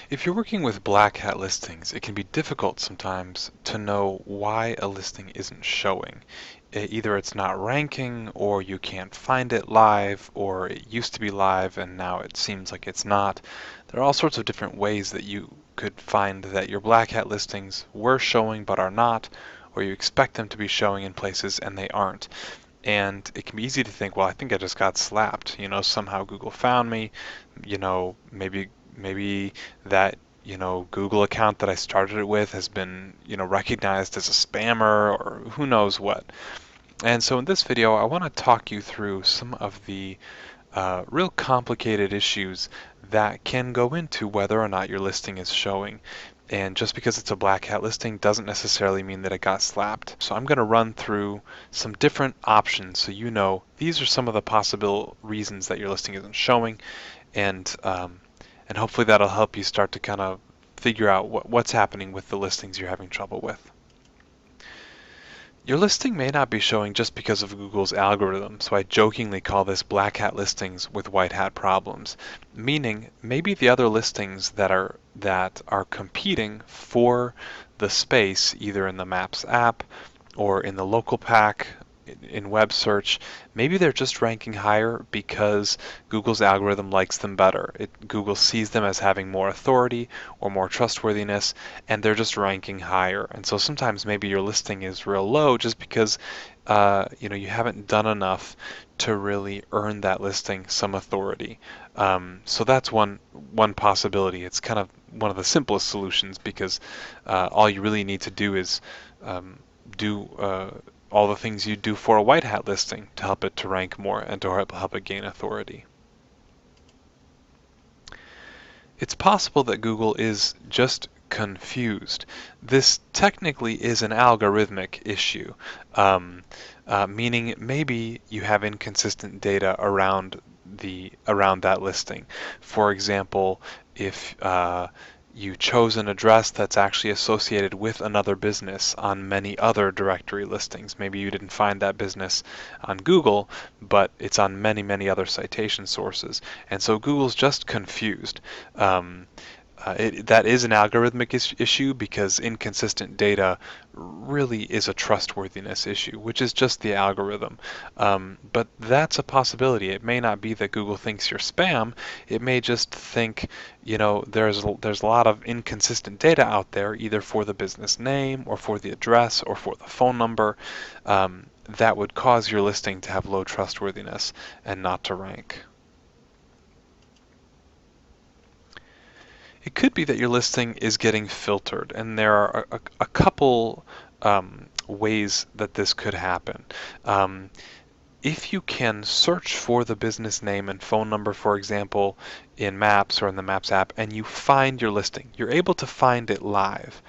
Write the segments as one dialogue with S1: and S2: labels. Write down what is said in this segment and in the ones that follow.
S1: If you're working with black hat listings, it can be difficult sometimes to know why a listing isn't showing. Either it's not ranking, or you can't find it live, or it used to be live and now it seems like it's not. There are all sorts of different ways that you could find that your black hat listings were showing but are not, or you expect them to be showing in places and they aren't. And it can be easy to think, well, I think I just got slapped. Somehow Google found me. Maybe that Google account that I started it with has been recognized as a spammer, or who knows what. And so in this video, I want to talk you through some of the real complicated issues that can go into whether or not your listing is showing. And just because it's a black hat listing doesn't necessarily mean that it got slapped. So I'm going to run through some different options so you know these are some of the possible reasons that your listing isn't showing, and hopefully that'll help you start to kind of figure out what's happening with the listings you're having trouble with. Your listing may not be showing just because of Google's algorithm, so I jokingly call this black hat listings with white hat problems, meaning maybe the other listings that are competing for the space, either in the Maps app or in the local pack in web search, maybe they're just ranking higher because Google's algorithm likes them better. Google sees them as having more authority or more trustworthiness, and they're just ranking higher. And so sometimes maybe your listing is real low just because you haven't done enough to really earn that listing some authority. So that's one possibility. It's kind of one of the simplest solutions because all you really need to do is do all the things you do for a white hat listing to help it to rank more and to help it gain authority. It's possible that Google is just confused. This technically is an algorithmic issue, meaning maybe you have inconsistent data around that listing. For example, if you chose an address that's actually associated with another business on many other directory listings. Maybe you didn't find that business on Google, but it's on many, many other citation sources. And so Google's just confused. That is an algorithmic issue because inconsistent data really is a trustworthiness issue, which is just the algorithm. But that's a possibility. It may not be that Google thinks you're spam. It may just think, there's a lot of inconsistent data out there, either for the business name or for the address or for the phone number, that would cause your listing to have low trustworthiness and not to rank. It could be that your listing is getting filtered, and there are a couple ways that this could happen. If you can search for the business name and phone number, for example, in Maps or in the Maps app, and you find your listing, you're able to find it live,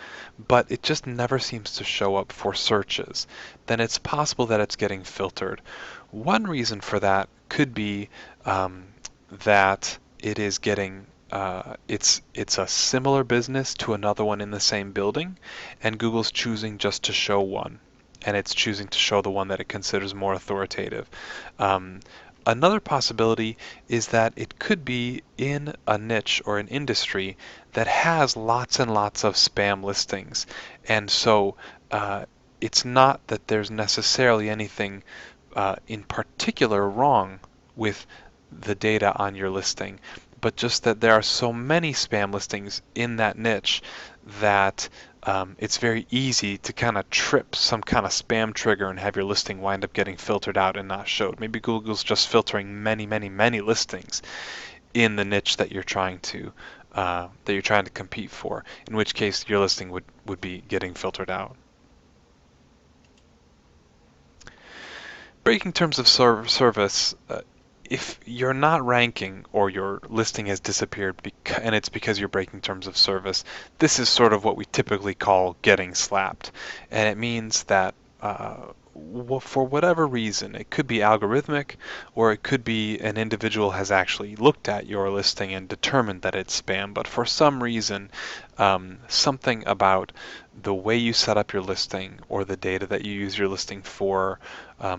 S1: but it just never seems to show up for searches, then it's possible that it's getting filtered. One reason for that could be that it is getting it's a similar business to another one in the same building, and Google's choosing just to show one, and it's choosing to show the one that it considers more authoritative. Another possibility is that it could be in a niche or an industry that has lots and lots of spam listings, and so it's not that there's necessarily anything in particular wrong with the data on your listing, but just that there are so many spam listings in that niche that it's very easy to kind of trip some kind of spam trigger and have your listing wind up getting filtered out and not showed. Maybe Google's just filtering many, many, many listings in the niche that you're trying to compete for, in which case your listing would be getting filtered out. Breaking terms of service. If you're not ranking or your listing has disappeared and it's because you're breaking terms of service, this is sort of what we typically call getting slapped. And it means that for whatever reason, it could be algorithmic, or it could be an individual has actually looked at your listing and determined that it's spam, but for some reason something about the way you set up your listing or the data that you use your listing for,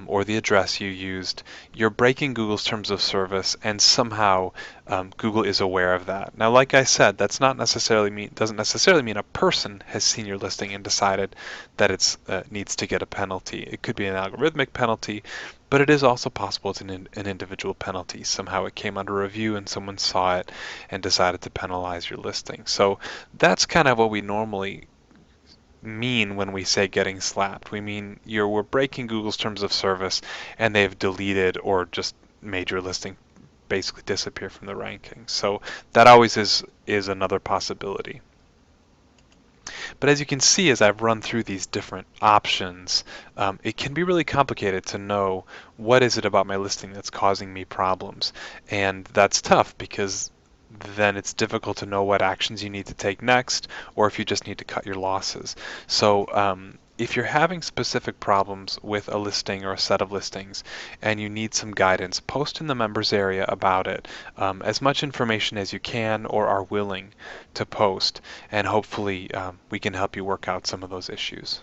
S1: or the address you used, you're breaking Google's terms of service, and somehow Google is aware of that. Now, like I said, that's not necessarily doesn't necessarily mean a person has seen your listing and decided that it needs to get a penalty. It could be an algorithmic penalty, but it is also possible it's an individual penalty. Somehow it came under review and someone saw it and decided to penalize your listing. So that's kind of what we normally mean when we say getting slapped. We mean we're breaking Google's terms of service and they've deleted or just made your listing basically disappear from the rankings. So that always is another possibility. But as you can see, as I've run through these different options, it can be really complicated to know what is it about my listing that's causing me problems. And that's tough because then it's difficult to know what actions you need to take next, or if you just need to cut your losses. So if you're having specific problems with a listing or a set of listings and you need some guidance, post in the members area about it. As much information as you can or are willing to post, and hopefully we can help you work out some of those issues.